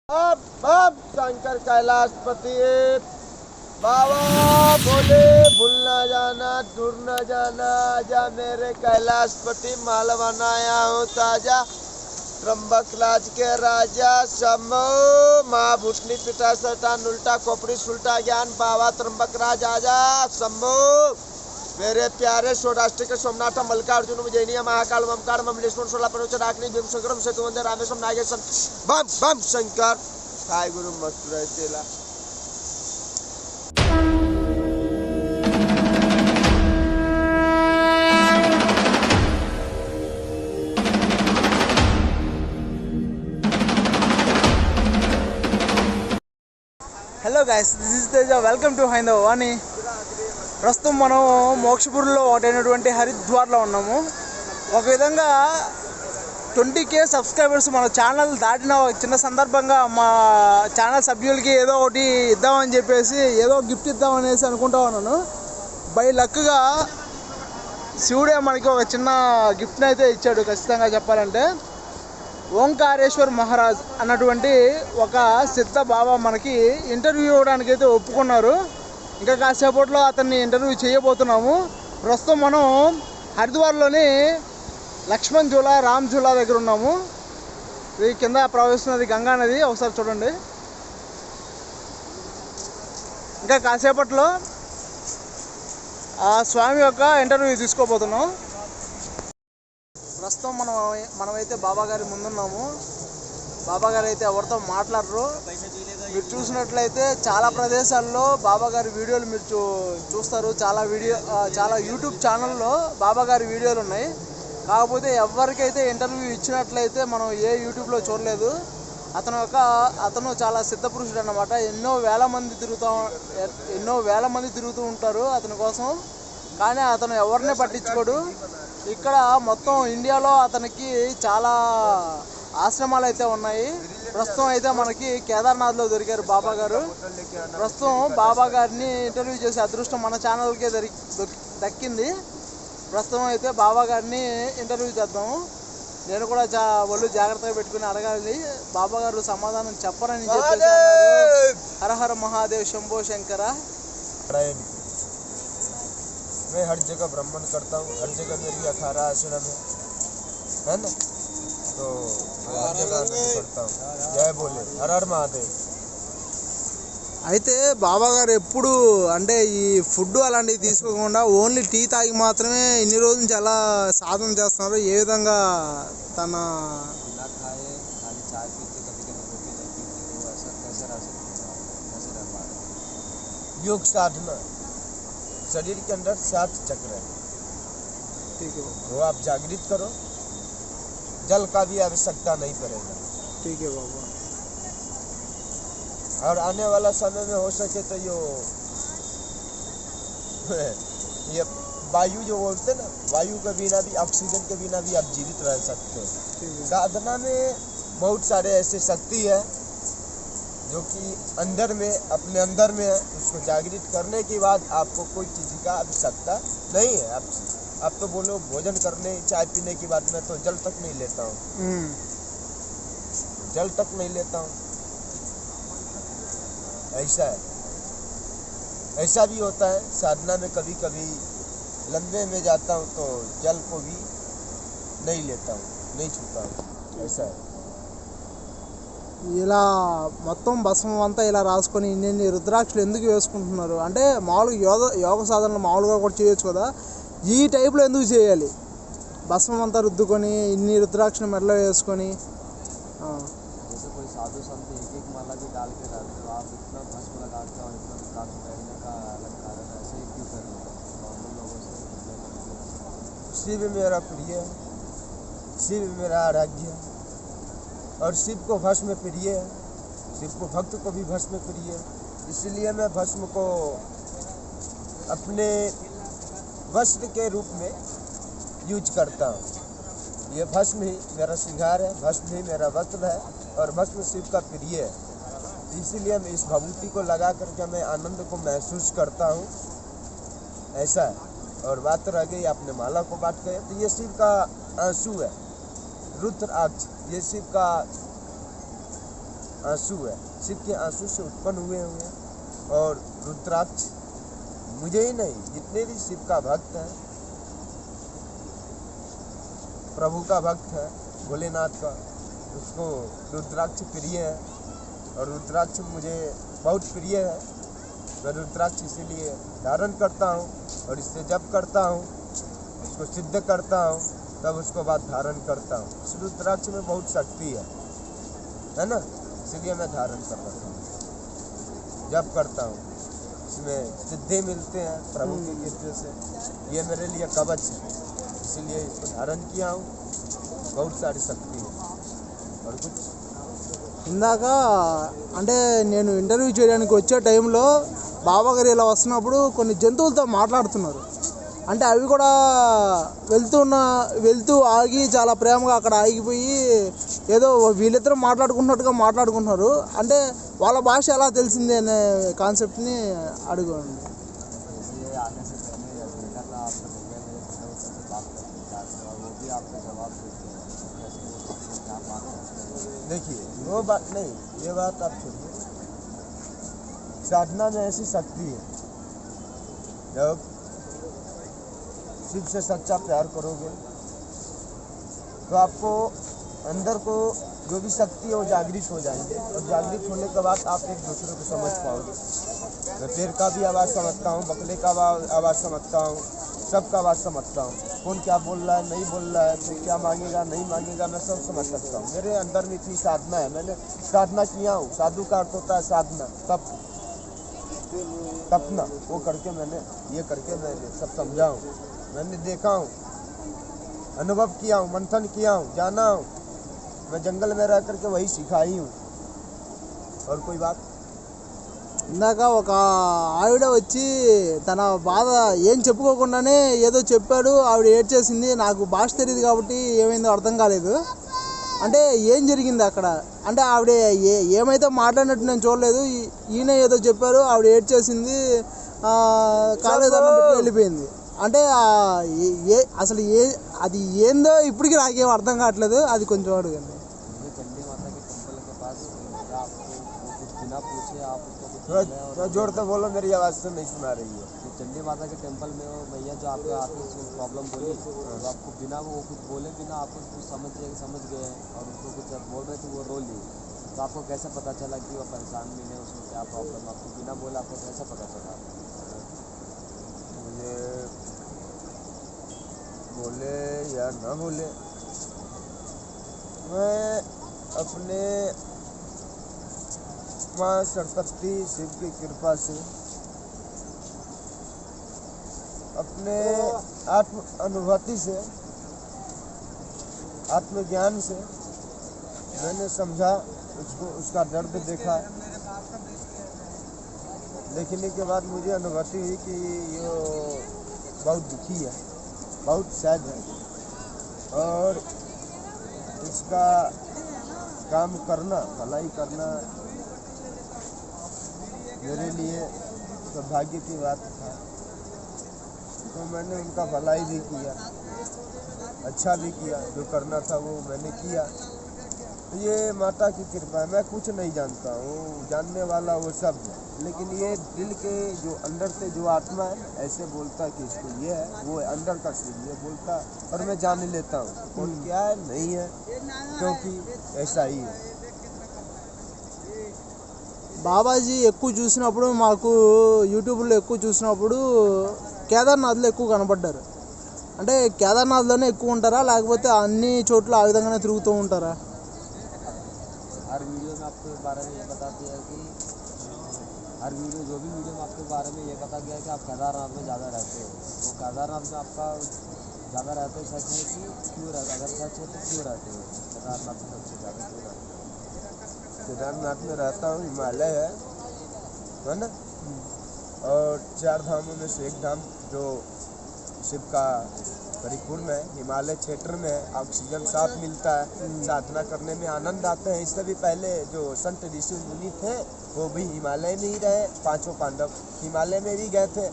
अब शंकर कैलाशपति बाबा बोले भूल न जाना दूर न जाना आजा मेरे कैलाशपति माल बनाया हूँ ताजा त्र्यंबक राज के राजा शंभो माँ भूतनी पिता सटान उल्टा खोपड़ी सुल्टा ज्ञान बाबा त्र्यंबक राज आजा शंभो मेरे प्यारे सौराष्ट्र के सोमनाथ मल्लिकार्जुन उज्जैनिया महाकाल ममकार ममलेश्वर सोलापुर रागनी भीमशंकरम सेतुवंदे रामेश्वरम नागेश्वर बम बम शंकर काय गुरु मस्त रहे चेला। Hello guys, this is Teja. Welcome to Haindavani. ప్రస్తుతం మనం మోక్షపూర్లో ఒకటైనటువంటి హరిద్వార్లో ఉన్నాము. ఒక విధంగా 20K సబ్స్క్రైబర్స్ మన ఛానల్ దాటిన చిన్న సందర్భంగా మా ఛానల్ సభ్యులకి ఏదో ఒకటి ఇద్దామని చెప్పేసి ఏదో గిఫ్ట్ ఇద్దామనేసి అనుకుంటా ఉన్నాను. బై లక్గా శివుడే మనకి ఒక చిన్న గిఫ్ట్ని అయితే ఇచ్చాడు. ఖచ్చితంగా చెప్పాలంటే ఓంకారేశ్వర్ మహారాజ్ అన్నటువంటి ఒక సిద్ధ బాబా మనకి ఇంటర్వ్యూ ఇవ్వడానికి అయితే ఒప్పుకున్నారు. ఇంకా కాసేపట్లో అతన్ని ఇంటర్వ్యూ చేయబోతున్నాము. ప్రస్తుతం మనం హరిద్వార్లోని లక్ష్మణ్ ఝూలా రామ్ ఝూలా దగ్గర ఉన్నాము. ఇది కింద ప్రవహిస్తున్నది గంగా నది, ఒకసారి చూడండి. ఇంకా కాసేపట్లో ఆ స్వామి యొక్క ఇంటర్వ్యూ తీసుకోబోతున్నాం. ప్రస్తుతం మనమైతే బాబా గారి ముందున్నాము. బాబా గారు అయితే ఎవరితో మాట్లాడరు. మీరు చూసినట్లయితే చాలా ప్రదేశాల్లో బాబా గారి వీడియోలు మీరు చూస్తారు. చాలా యూట్యూబ్ ఛానల్లో బాబా గారి వీడియోలు ఉన్నాయి. కాకపోతే ఎవరికైతే ఇంటర్వ్యూ ఇచ్చినట్లయితే మనం ఏ యూట్యూబ్లో చూడలేదు. అతను చాలా సిద్ధపురుషుడు అన్నమాట. ఎన్నో వేల మంది తిరుగుతూ ఉంటారు అతని కోసం. కానీ అతను ఎవరిని పట్టించుకోడు. ఇక్కడ మొత్తం ఇండియాలో అతనికి చాలా ఆశ్రమాలు అయితే ఉన్నాయి. ప్రస్తుతం అయితే మనకి కేదార్నాథ్లో దొరికారు బాబా గారు. ప్రస్తుతం బాబా గారిని ఇంటర్వ్యూ చేసే అదృష్టం మన ఛానల్కే దక్కింది. ప్రస్తుతం అయితే బాబా గారిని ఇంటర్వ్యూ చేద్దాము. నేను కూడా ఒళ్ళు జాగ్రత్తగా పెట్టుకుని అడగాలి. బాబా గారు సమాధానం చెప్పరని చెప్పేసి హర హర మహాదేవ్ శంభో శంకర. मैं हर जगह भ्रमण करता हूँ. हर जगह मेरी 18 आश्रम है ना, तो हर जगह आनंद करता हूँ. जय बोले हर हर महादेव. అయితే బాబా గారు ఎప్పుడు అంటే ఈ ఫుడ్ అలాంటివి తీసుకోకుండా ఓన్లీ టీ తాగి మాత్రమే ఇన్ని రోజుల నుంచి ఎలా సాధన చేస్తున్నారు? ఏ విధంగా తన योग साधना शरीर के अंदर 7 चक्र है. ठीक है, वो आप जागृत करो. जल का भी आवश्यकता नहीं पड़ेगा. ठीक है बाबा. और आने वाला समय में हो सके तो ये वायु जो बोलते ना, वायु के बिना भी, ऑक्सीजन के बिना भी आप जीवित रह सकते हो. साधना में बहुत सारे ऐसे शक्ति है जो कि अपने अंदर में है. उसको जागृत करने के बाद आपको कोई चीज़ का आवश्यकता नहीं है. आप तो बोलो भोजन करने चाय पीने की बात में तो जल तक नहीं लेता हूँ. जल तक नहीं लेता हूँ. ऐसा है. ऐसा भी होता है साधना में. कभी कभी लंबे में जाता हूँ तो जल को भी नहीं लेता हूँ, नहीं छूता हूँ. ऐसा है. ఇలా మొత్తం భస్మం అంతా ఇలా రాసుకొని ఇన్ని రుద్రాక్షలు ఎందుకు వేసుకుంటున్నారు అంటే మామూలుగా యోగ సాధనలు మామూలుగా కూడా చేయొచ్చు కదా, ఈ టైప్లో ఎందుకు చేయాలి? భస్మం అంతా రుద్దుకొని ఇన్ని రుద్రాక్షలు మెడలో వేసుకొని. शिव मेरा प्रिय, शिव मेरा आराध्य, और शिव को भस्म प्रिय है. शिव को भक्त को भी भस्म प्रिय है. इसलिए मैं भस्म को अपने वस्त्र के रूप में यूज करता हूँ. ये भस्म ही मेरा श्रृंगार है, भस्म ही मेरा वस्त्र है, और भस्म शिव का प्रिय है. इसीलिए मैं इस भभूति को लगा करके मैं आनंद को महसूस करता हूँ. ऐसा है. और बात रह गई आपने माला को बात कही, तो ये शिव का आंसू है, रुद्राक्ष. ये शिव का आंसू है, शिव के आंसू से उत्पन्न हुए हैं। और रुद्राक्ष मुझे ही नहीं, जितने भी शिव का भक्त है, प्रभु का भक्त है, भोलेनाथ का, उसको रुद्राक्ष प्रिय है। और रुद्राक्ष मुझे बहुत प्रिय है। मैं रुद्राक्ष इसीलिए धारण करता हूँ और इससे जप करता हूँ, उसको सिद्ध करता हूँ, तब उसको बाद धारण करता हूँ। इस रुद्राक्ष में बहुत शक्ति है ना, इसलिए मैं धारण कर रहा हूँ, जप करता हूँ। इसमें सिद्धि मिलते हैं प्रभु की कृपा से। ये मेरे लिए कवच है, इसीलिए इसको धारण किया हूँ। बहुत सारी शक्ति है। और कुछ ఇందాక అంటే నేను ఇంటర్వ్యూ చేయడానికి వచ్చే టైంలో బాబా గారు ఇలా వస్తున్నప్పుడు కొన్ని జంతువులతో మాట్లాడుతున్నారు. అంటే అవి కూడా వెళ్తూ ఆగి చాలా ప్రేమగా అక్కడ ఆగిపోయి ఏదో వీళ్ళిద్దరూ మాట్లాడుకుంటున్నారు. అంటే వాళ్ళ భాష ఎలా తెలిసింది అనే కాన్సెప్ట్ని అడగండి. देखिए वो बात नहीं, ये बात आप छोड़िए। साधना में ऐसी शक्ति है, जब शिव से सच्चा प्यार करोगे तो आपको अंदर को जो भी शक्ति है वो जागृत हो जाएंगे। और जागृत होने के बाद आप एक दूसरे को समझ पाओगे। मैं पेड़ का भी आवाज़ समझता हूँ, बकले का आवाज़ समझता हूँ, सबका आवाज़ समझता हूँ। कौन क्या बोल रहा है, नहीं बोल रहा है, तो क्या मांगेगा नहीं मांगेगा, मैं सब समझ सकता हूँ। मेरे अंदर में इतनी साधना है, मैंने साधना किया हूँ। साधु का अर्थ होता है साधना, तपना। वो करके मैंने ये करके मैंने सब समझा हूँ, मैंने देखा हूँ, अनुभव किया हूँ, मंथन किया हूँ, जाना हूँ। मैं जंगल में रह करके वही सिखाई हूँ। और कोई बात ఇందాక ఒక ఆవిడ వచ్చి తన బాధ ఏం చెప్పుకోకుండానే ఏదో చెప్పాడు. ఆవిడ ఏడ్చేసింది. నాకు భాష తెలియదు కాబట్టి ఏమైందో అర్థం కాలేదు. అంటే ఏం జరిగింది అక్కడ? అంటే ఆవిడ ఏమైతే మాట్లాడినట్టు నేను చూడలేదు. ఈయన ఏదో చెప్పారు, ఆవిడ ఏడ్చేసింది, కాలేజ్ అన్నం పెట్టి వెళ్ళిపోయింది. అంటే అసలు అది ఏందో ఇప్పటికీ నాకేం అర్థం కావట్లేదు. అది కొంచెం అడగండి. थोड़ा जोर से बोलो, मेरी आवाज़ तो नहीं सुना रही है। तो चंडी माता के टेंपल में वो भैया जो आपके आके प्रॉब्लम बोली, तो आपको बिना वो कुछ बोले बिना आपको कुछ समझ गए और उसको कुछ बोल रहे थे, वो रो ली। तो आपको कैसे पता चला कि वो परेशान भी है, उसको क्या प्रॉब्लम? आपको बिना बोले आपको कैसे पता चला? मुझे बोले या ना बोले, मैं अपने माँ सरस्वती शिव की कृपा से, अपने आत्म अनुभूति से, आत्मज्ञान से मैंने समझा उसको, उसका दर्द देखा। देखने के बाद मुझे अनुभूति हुई कि ये बहुत दुखी है, बहुत सैड है। और इसका काम करना, भलाई करना मेरे लिए सौभाग्य की बात था। तो मैंने उनका भलाई भी किया, अच्छा भी किया, जो करना था वो मैंने किया। ये माता की कृपा है। मैं कुछ नहीं जानता हूँ, जानने वाला वो सब है। लेकिन ये दिल के जो अंदर से जो आत्मा है, ऐसे बोलता कि इसको ये है, वो है अंदर का शिव ये बोलता, और मैं जान लेता हूँ कौन क्या है नहीं है, क्योंकि ऐसा ही है। బాబాజీ ఎక్కువ చూసినప్పుడు మాకు యూట్యూబ్లో ఎక్కువ చూసినప్పుడు కేదార్నాథ్లో ఎక్కువ కనపడ్డారు. అంటే కేదార్నాథ్లోనే ఎక్కువ ఉంటారా, లేకపోతే అన్ని చోట్ల ఆ విధంగానే తిరుగుతూ ఉంటారా? हर वीडियो में आपको इस बारे में ये बता दिया कि हर वीडियो जो भी वीडियो में आपके बारे में ये बता गया कि आप केदारनाथ में ज़्यादा रहते हो। वो केदारनाथ में आपका ज़्यादा रहते हो, सच है कि क्यों रहते? अगर सच है तो क्यों रहते हो केदारनाथ में सबसे ज़्यादा क्यों रहते हो? केदारनाथ में रहता हूँ, हिमालय है ना, और 4 धामों में से एक धाम जो शिव का परिपूर्ण है, हिमालय क्षेत्र में है। ऑक्सीजन साफ मिलता है, साधना करने में आनंद आते हैं। इससे भी पहले जो संत ऋषि मुनि थे वो भी हिमालय में ही रहे। 5 पांडव हिमालय में भी गए थे,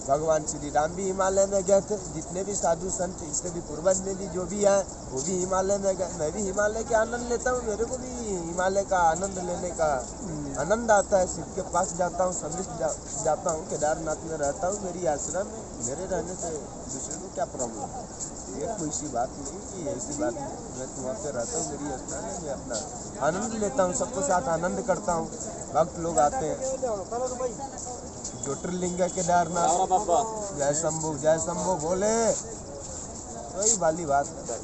भगवान श्री राम भी हिमालय में गए थे, जितने भी साधु संत इससे भी पूर्वज में भी जो भी हैं वो भी हिमालय में गए। मैं भी हिमालय के आनंद लेता हूँ, मेरे को भी हिमालय का आनंद लेने का आनंद आता है। शिव के पास जाता हूँ, समिष्ट जाता हूँ, केदारनाथ में रहता हूँ, मेरी आश्रम में, मेरे रहने से दूसरे को क्या प्रॉब्लम है? ये कोई सी बात नहीं कि ऐसी बात नहीं, मैं तो वहाँ पे रहता हूँ, मेरी स्थान है, मैं अपना आनंद लेता हूँ, सबके साथ आनंद करता हूँ। भक्त लोग आते हैं, ज्योतिर्लिंग केदारनाथ, जय शंभू बोले, वही वाली बात है।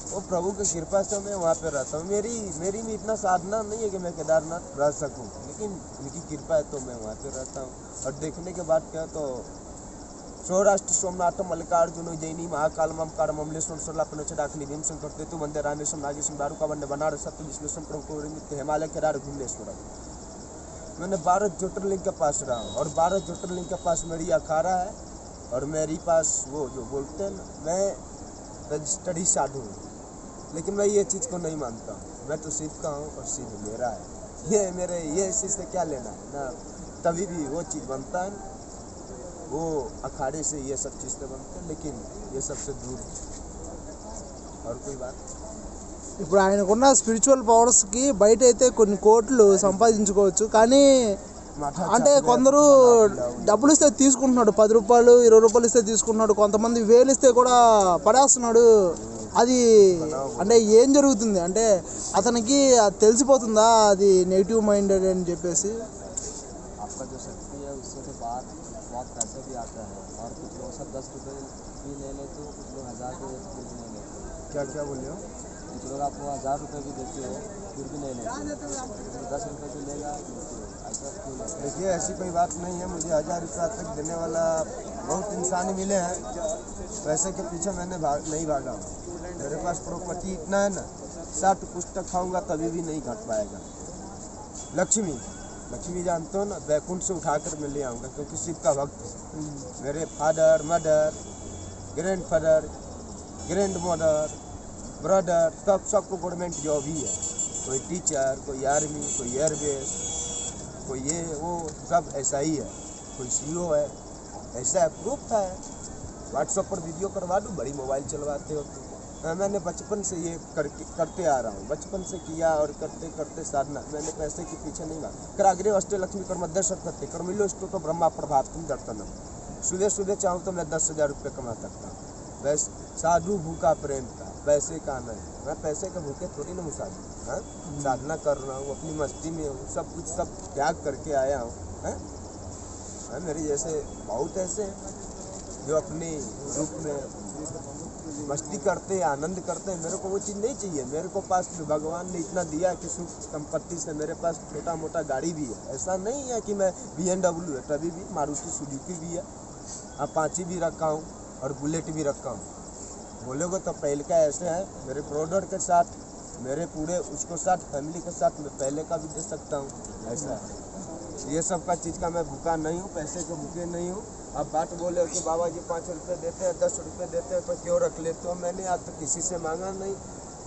वो प्रभु की कृपा से मैं वहाँ पे रहता हूँ। मेरी में इतना साधना नहीं है कि मैं केदारनाथ रह सकूँ, लेकिन उनकी कृपा है तो मैं वहाँ पे रहता हूँ। और देखने के बाद क्या तो सौराष्ट्र सोमनाथ मल्लिकार्जुन जैनी महाकाल ममकार ममलेश्वर सोलापनचडाखनी भीमशंकर तेतु वंदे रामेश्वर नागेश्वर दारुका वंदे बनारस सत्य विश्लेषण प्रभु हिमालय केदार घुमलेश्वर। मैंने 12 ज्योतिर्लिंग के पास रहा हूँ और 12 ज्योतिर्लिंग के पास मेरी अखाड़ा है और मेरी पास वो जो बोलते हैं ना, मैं रजिस्टर्ड साधु हूँ, लेकिन मैं ये चीज़ को नहीं मानता हूँ। मैं तो शिव का हूँ और शिव मेरा है। ये इसी से क्या लेना है ना, तभी भी वो चीज़ बनता है, वो अखाड़े से ये सब चीज़ तो बनते हैं, लेकिन ये सबसे दूर और कोई बात। ఇప్పుడు ఆయనకున్న స్పిరిచువల్ పవర్స్కి బయట అయితే కొన్ని కోట్లు సంపాదించుకోవచ్చు, కానీ అంటే కొందరు డబ్బులు ఇస్తే తీసుకుంటున్నాడు, 10 రూపాయలు 20 రూపాయలు ఇస్తే తీసుకుంటున్నాడు, కొంతమంది వేలు ఇస్తే కూడా పడేస్తున్నాడు. అది అంటే ఏం జరుగుతుంది అంటే అతనికి తెలిసిపోతుందా అది నెగిటివ్ మైండెడ్ అని చెప్పేసి? आपका जो शक्ति है उससे तो बाहर बहुत पैसे भी आता है और कुछ लोग सब 10 रुपये भी ले लेते हो, कुछ लोग 1000 रुपये फिर भी नहीं लेते। क्या बोले हो? कुछ लोग आपको 1000 रुपये भी देते हो फिर भी नहीं लेते, 10 रुपये भी लेगा ऐसा क्यों? देखिए ऐसी कोई बात नहीं है, मुझे 1000 रुपया तक देने वाला बहुत इंसान मिले हैं। पैसे के पीछे मैंने नहीं भागा हूँ। मेरे पास प्रॉपर्टी इतना है ना, 60 पुस्तक खाऊंगा तभी भी नहीं घट पाएगा। लक्ष्मी जानते हो ना, बैकुंठ से उठाकर मैं ले आऊँगा, क्योंकि शिव का भक्त मेरे father mother grand father grand mother brother सबको गवर्नमेंट जॉब ही है। कोई टीचर, कोई आर्मी, कोई एयरबेस, कोई ये वो सब ऐसा ही है, कोई सीईओ है, ऐसा है। प्रूफ है, व्हाट्सएप पर वीडियो करवा दूँ, बड़ी मोबाइल चलवाते हो तो। मैंने बचपन से ये करते आ रहा हूँ, बचपन से किया और करते करते साधना। मैंने पैसे के पीछे नहीं भागा। कराग्रे अष्टे लक्ष्मी कर मध्य करते कर मिलो इसको तो ब्रह्मा प्रभाव तुम दर्शनम। सुबह चाहूँ तो मैं 10,000 रुपये कमा सकता हूँ। बस साधु भूखा प्रेम का, पैसे का नहीं। मैं पैसे के भूखे थोड़ी ना हूँ साधु। हाँ, साधना कर रहा हूँ, अपनी मस्ती में हूँ, सब कुछ सब त्याग करके आया हूँ। हाँ, मेरे जैसे बहुत ऐसे हैं जो अपने रूप में मस्ती करते हैं, आनंद करते हैं। मेरे को वो चीज़ नहीं चाहिए। मेरे को पास भगवान ने इतना दिया कि सुख संपत्ति से मेरे पास छोटा मोटा गाड़ी भी है। ऐसा नहीं है कि मैं BMW है, तभी भी मारुति सुजुकी भी है, अपाची भी रखा हूँ और बुलेट भी रखा हूँ। बोलोगे तो पहले का ऐसे है, मेरे प्रोडक्ट के साथ, मेरे पूरे उसको साथ फैमिली के साथ मैं पहले का भी दे सकता हूँ। ऐसा है, ये सब का चीज़ का मैं भूखा नहीं हूँ, पैसे के भूखे नहीं हूँ। अब बात बोले कि बाबा जी 5 रुपये देते हैं, 10 रुपये देते हैं तो क्यों रख लेते हो? मैंने आज तक किसी से मांगा नहीं।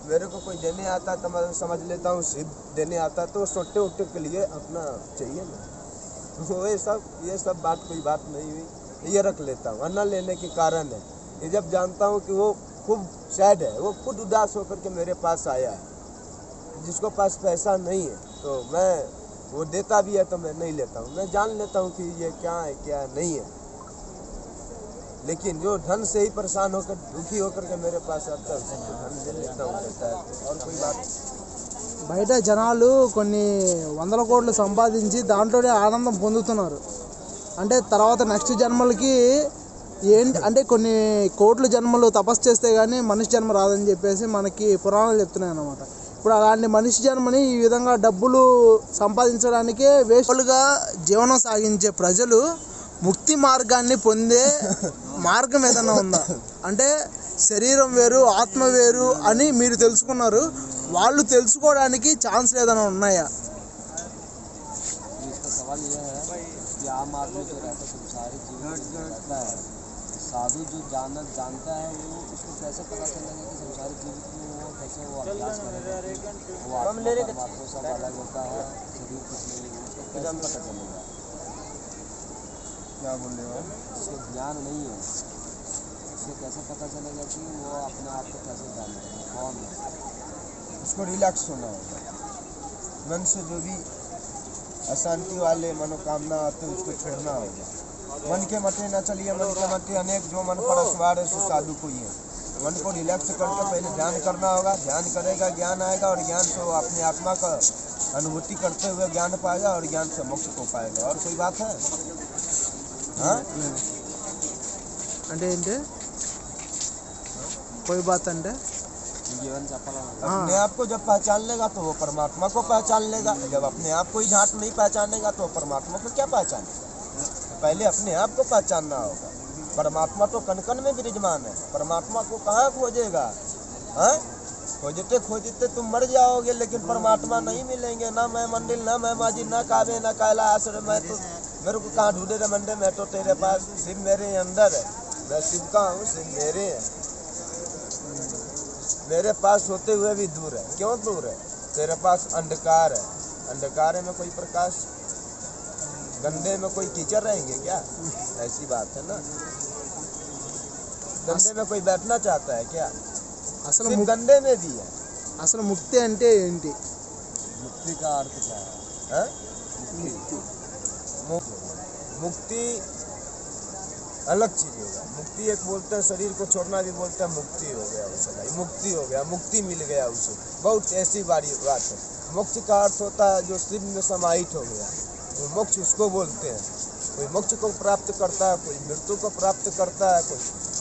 मेरे को कोई देने आता तो मैं समझ लेता हूँ, शिव देने आता तो सोटे उट्टे के लिए अपना चाहिए ना। तो ये सब बात कोई बात नहीं हुई, ये रख लेता हूँ। अन्ना लेने के कारण है ये, जब जानता हूँ कि वो खूब सैड है, वो खुद उदास होकर के मेरे पास आया है। जिसको पास पैसा नहीं है तो मैं वो देता भी है तो मैं नहीं लेता हूँ। मैं जान लेता हूँ कि ये क्या है क्या नहीं है, लेकिन जो धन से ही परेशान होकर दुखी होकर के मेरे पास आता है उसको धन दे लेता हूँ, देता है। और कोई बात బయట జనాలు కొన్ని వందల కోట్లు సంపాదించి దాంట్లోనే ఆనందం పొందుతున్నారు. అంటే తర్వాత నెక్స్ట్ జన్మలకి ఏంటి అంటే కొన్ని కోట్ల జన్మలు తపస్సు చేస్తే కానీ మనిషి జన్మ రాదని చెప్పేసి మనకి పురాణాలు చెప్తున్నాయి అన్నమాట. ఇప్పుడు అలాంటి మనిషి జన్మని ఈ విధంగా డబ్బులు సంపాదించడానికే వేస్ట్గా జీవనం సాగించే ప్రజలు ముక్తి మార్గాన్ని పొందే మార్గం ఏదైనా ఉందా? అంటే శరీరం వేరు ఆత్మ వేరు అని మీరు తెలుసుకున్నారు, వాళ్ళు తెలుసుకోవడానికి ఛాన్స్ ఏదైనా ఉన్నాయా? इसका सवाल यह है कि आम आदमी जो रहता है संसारिक जीवन में रहता है, साधु जो जानता है वो उसको कैसे पता चलेगा कि संसारिक जीवन में वो कैसे वो अभ्यास करेगा, वो आत्मा परमात्मा सब अलग होता है, शरीर कुछ नहीं है, उसको कैसे पता चलेगा? क्या बोल रहे हो? जिसको ज्ञान नहीं है उसको कैसे पता चलेगा कि वो अपने आप को कैसे जाने, कौन है? उसको रिलैक्स होना होगा। मन से जो भी अशांति वाले मनोकामना आते हैं उसको छोड़ना होगा। मन के मते न चलिए, मन के मते अनेक, जो मन पर सवार है सो साधु को ही है। मन को रिलैक्स करके पहले ध्यान करना होगा। ध्यान करेगा, ज्ञान आएगा, और ज्ञान से वो अपनी आत्मा का अनुभूति करते हुए ज्ञान पाएगा, और ज्ञान से मोक्ष को पाएगा। और कोई बात है? हाँ, అంటే ఏంటి कोई बात అంటే जीवन सफल होगा। अपने आप को जब पहचान लेगा तो वो परमात्मा को पहचान लेगा। जब अपने आप को ही झाट नहीं पहचानेगा तो परमात्मा को क्या पहचानेगा? पहले अपने आप को पहचानना होगा। परमात्मा तो कण कण में विराजमान है। परमात्मा को कहाँ खोजेगा? हाँ, खोजते खोजते तुम मर जाओगे, लेकिन परमात्मा नहीं मिलेंगे। ना मैं मंदिर, ना मैं माजी, ना कावे, ना कैलाश। मैं तो, मेरे को कहाँ ढूंढे रे मंडे? मैं तो तेरे पास, शिव मेरे अंदर है। मैं शिव का हूँ, शिव मेरे है। मेरे पास होते हुए भी दूर है। क्यों दूर है? तेरे पास अंधकार है। अंधकार में कोई प्रकाश, गंदे में कोई कीचड़ रहेंगे क्या? ऐसी बात है ना। गंदे में कोई बैठना चाहता है क्या? అసలు सिर्फ गंदे में भी है। అసలు ముక్తి అంటే ఏంటి? मुक्ति का अर्थ क्या है? हाँ? मुक्ति मुक्ति अलग चीज होगा। मुक्ति एक बोलते हैं, शरीर को छोड़ना भी बोलते हैं। मुक्ति हो गया उसे, भाई मुक्ति हो गया, मुक्ति मिल गया उसे। बहुत ऐसी बारी बात है। मोक्ष का अर्थ होता है जो शिव में समाहित हो गया, तो मोक्ष उसको बोलते हैं। कोई मोक्ष को प्राप्त करता है, कोई मृत्यु को प्राप्त करता है,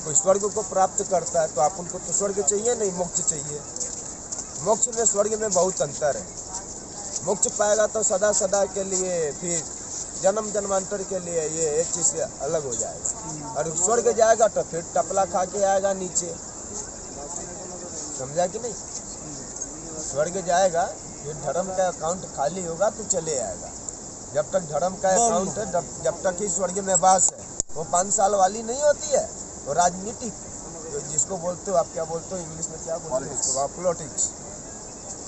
कोई स्वर्ग को प्राप्त करता है। तो आप उनको तो स्वर्ग चाहिए नहीं, मोक्ष चाहिए। मोक्ष में स्वर्ग में बहुत अंतर है। मोक्ष पाएगा तो सदा सदा के लिए, फिर जन्म जन्मांतर के लिए ये एक चीज से अलग हो जाएगा। और स्वर्ग जाएगा तो फिर टपला खा के आएगा नीचे। समझा कि नहीं? स्वर्ग जाएगा, फिर धर्म का अकाउंट खाली होगा तो चले आएगा। जब तक धर्म का अकाउंट है, जब तक ही स्वर्ग में वास है। वो 5 साल वाली नहीं होती है, वो राजनीतिक, जिसको बोलते हो आप, क्या बोलते हो इंग्लिश में, क्या बोलते हो उसको? पॉलिटिक्स।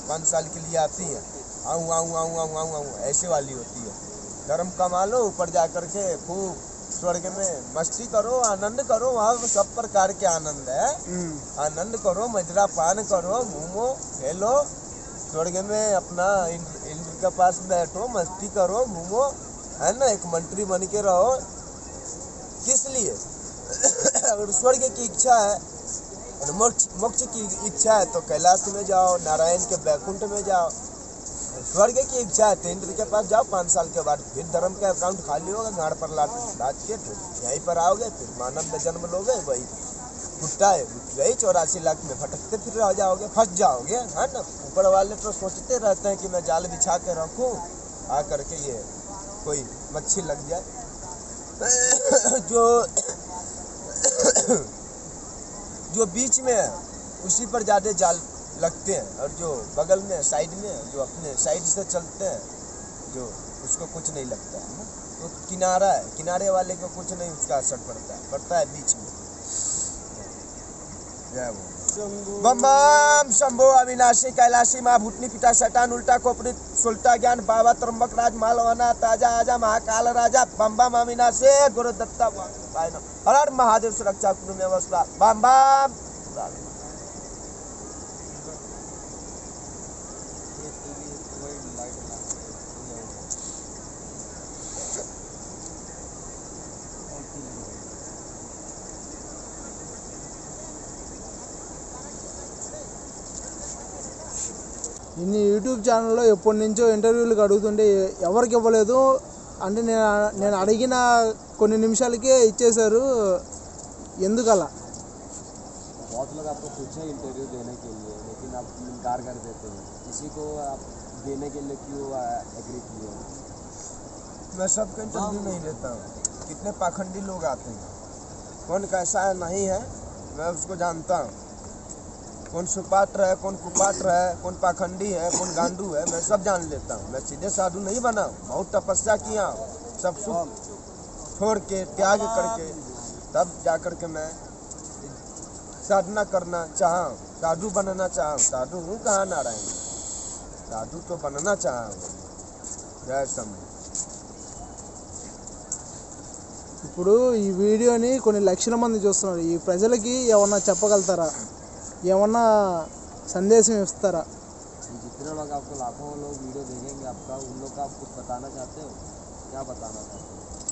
5 साल के लिए आती है, आऊँ आऊँ आऊँ आऊँ आऊँ आऊँ, ऐसे वाली होती है। धर्म कमा लो, ऊपर जा कर के खूब स्वर्ग में मस्ती करो, आनंद करो। वहाँ सब प्रकार के आनंद है। आनंद करो, मजरा पान करो, घूमो खेलो। स्वर्ग में अपना इंद्र के पास बैठो, मस्ती करो, घूमो, है ना। एक मंत्री बन के रहो। किस लिए? अगर स्वर्ग की इच्छा है और मोक्ष की इच्छा है तो कैलाश में जाओ, नारायण के बैकुंठ में जाओ। स्वर्ग की इच्छा है तो इंद्र के पास जाओ। 5 साल के बाद फिर धर्म का अकाउंट खाली होगा, गाड़ पर लाद के फिर यहीं पर आओगे, फिर मानव में जन्म लोगे। वही कुत्ता है, वही 84 लाख में भटकते फिर रह जाओगे, फंस जाओगे, है ना। ऊपर वाले तो सोचते रहते हैं कि मैं जाल बिछा के रखूं, आ करके ये कोई मच्छी लग जाए। जो बीच में है उसी पर ज़्यादा जाल लगते हैं, और जो बगल में साइड में, जो अपने साइड से चलते हैं, जो उसको कुछ नहीं लगता है ना। तो किनारा है, किनारे वाले को कुछ नहीं उसका असर पड़ता है बीच में। जय बोल। बम बम शंभो अविनाशी कैलाशी माँ भूतनी पिता शैतान उल्टा कोपरी सुल्टा ज्ञान बाबा त्र्यंबक राज मालवाना ताजा आजा महाकाल राजा बम बम अविनाशी गुरु दत्ता हर हर महादेव सुरक्षा कुरु में वसुरा बम बम। ఇన్ని యూట్యూబ్ ఛానల్లో ఎప్పటి నుంచో ఇంటర్వ్యూలకు అడుగుతుంటే ఎవరికి ఇవ్వలేదు. అంటే నేను అడిగిన కొన్ని నిమిషాలకే ఇచ్చేశారు. ఎందుకలా? बहुत लोग आपको पूछे इंटरव्यू देने के लिए, लेकिन आप इनकार कर देते हैं। किसी को आप देने के लिए क्यों एग्री किए? मैं सबका इंटरव्यू नहीं लेता हूँ। कितने पाखंडी लोग आते हैं, कौन कैसा है नहीं है मैं उसको जानता हूँ। कौन सुपात्र है, कौन कुपात्र है, कौन पाखंडी है, कौन गांडू है, मैं सब जान लेता हूँ। मैं सीधे साधु नहीं बना हूँ, बहुत तपस्या किया हूँ। सब सुख छोड़ के त्याग करके तब जा कर के मैं साधना करना चाहा, साधु बनना चाहा। साधु हूँ कहाँ नारायण, साधु तो बनना चाहा। जय शंभू। ఇప్పుడు ఈ వీడియోని కొన్ని లక్షల మంది చూస్తున్నారు. ఈ ప్రజలకి ఏమన్నా చెప్పగలుగుతారా? ఏమన్నా సందేశం ఇస్తారా? जितने लोग आपको लाखों लोग वीडियो देखेंगे आपका, उन लोग का आप कुछ बताना चाहते हो? क्या बताना चाहते हो?